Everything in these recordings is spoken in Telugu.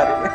మరి.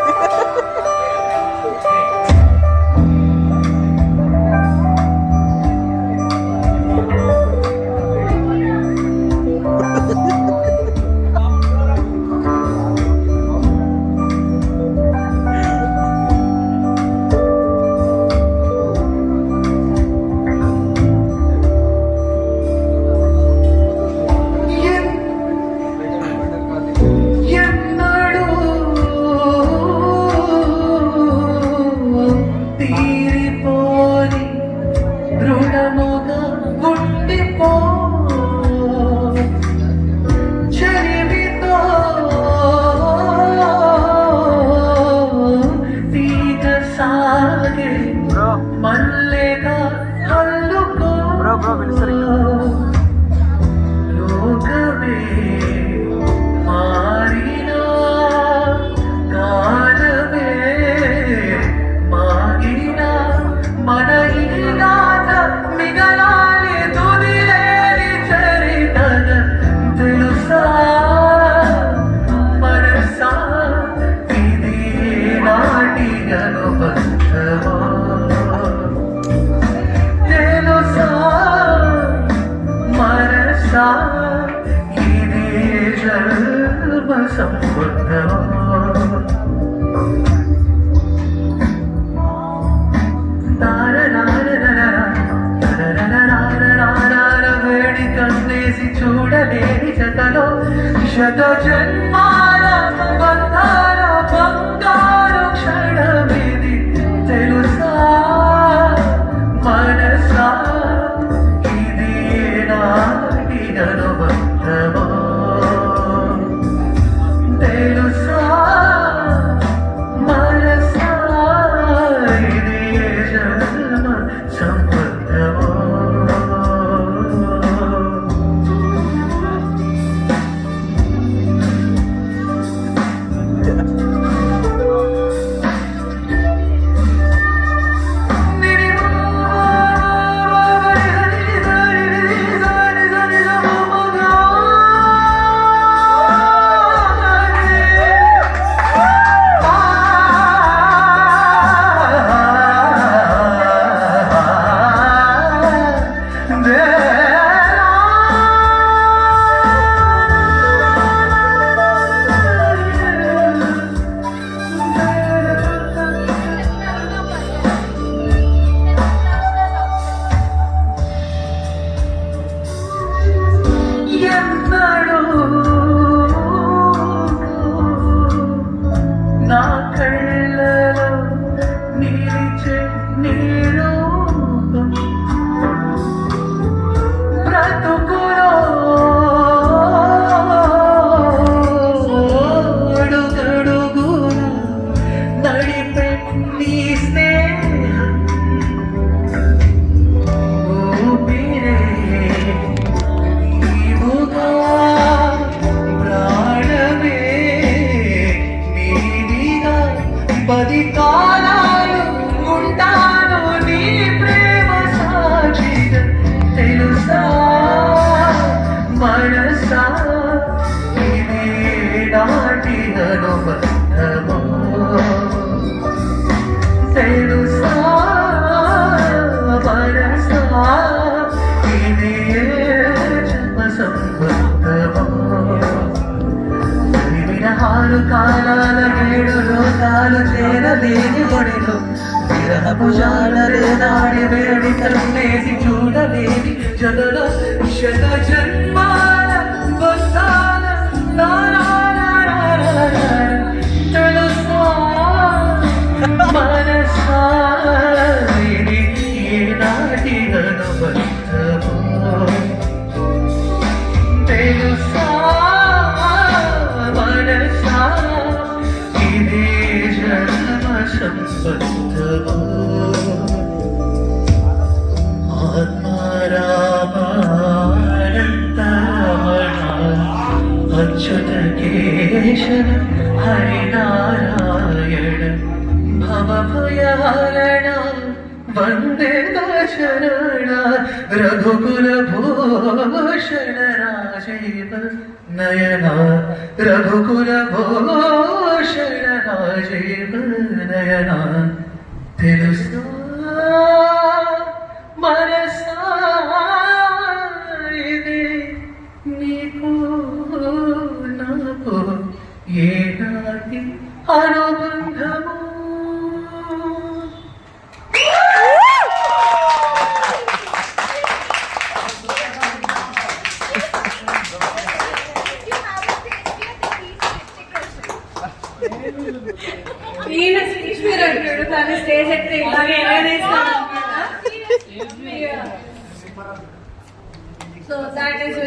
చూడలేని జతలో శత జన్మాల బంధాల బంగారు క్షణమిది తెలుసా మనసా ఇది నాటి అనుబంధమా తెలుసా మనసా ఇది జన్మ సంబంధమా నా కళ్ళలో నిలిచే నిరూపం బ్రతుకులో అడుగడుగున నడిపే నీ స్నేహం ఊపిరే నీవుగా ప్రాణమే నీదిగా 10 కాలాలు ఉంటాను నీ ప్రేమ సాక్షిగా తెలుసా మనసా ఇది నాటి అనుబంధమా తెలుసా మనసా ఇది జన్మ సంబంధమా 6 కాలాల 7 లోకాలు చేరలేని ఒడిలో విరహపు జాలరే నాడి వేడి కన్నేసి చూడలేని జగలో శత జన్మాల బంధాల తెలుసా మనసా ఇది ఈనాటి అనుబంధమా తెలుసా మనసా ఇది జన్మ సంబంధమా ఆత్మారామానందమణ అచ్యుత కేశవ హరినారాయణ భవభయహరణ వందే శరణ రఘుకుల భూషణ రాజీవ నయన రఘుకుల భూషణ జీవనయన తెలుసా మనసా ఇది నీకు నాకు ఏనాటి అనుబంధము. ఈయన శ్రీశ్వర్ అంటాడు తన స్టేజ్ ఎక్కితే ఇలాగే సో దాట్ ఈస్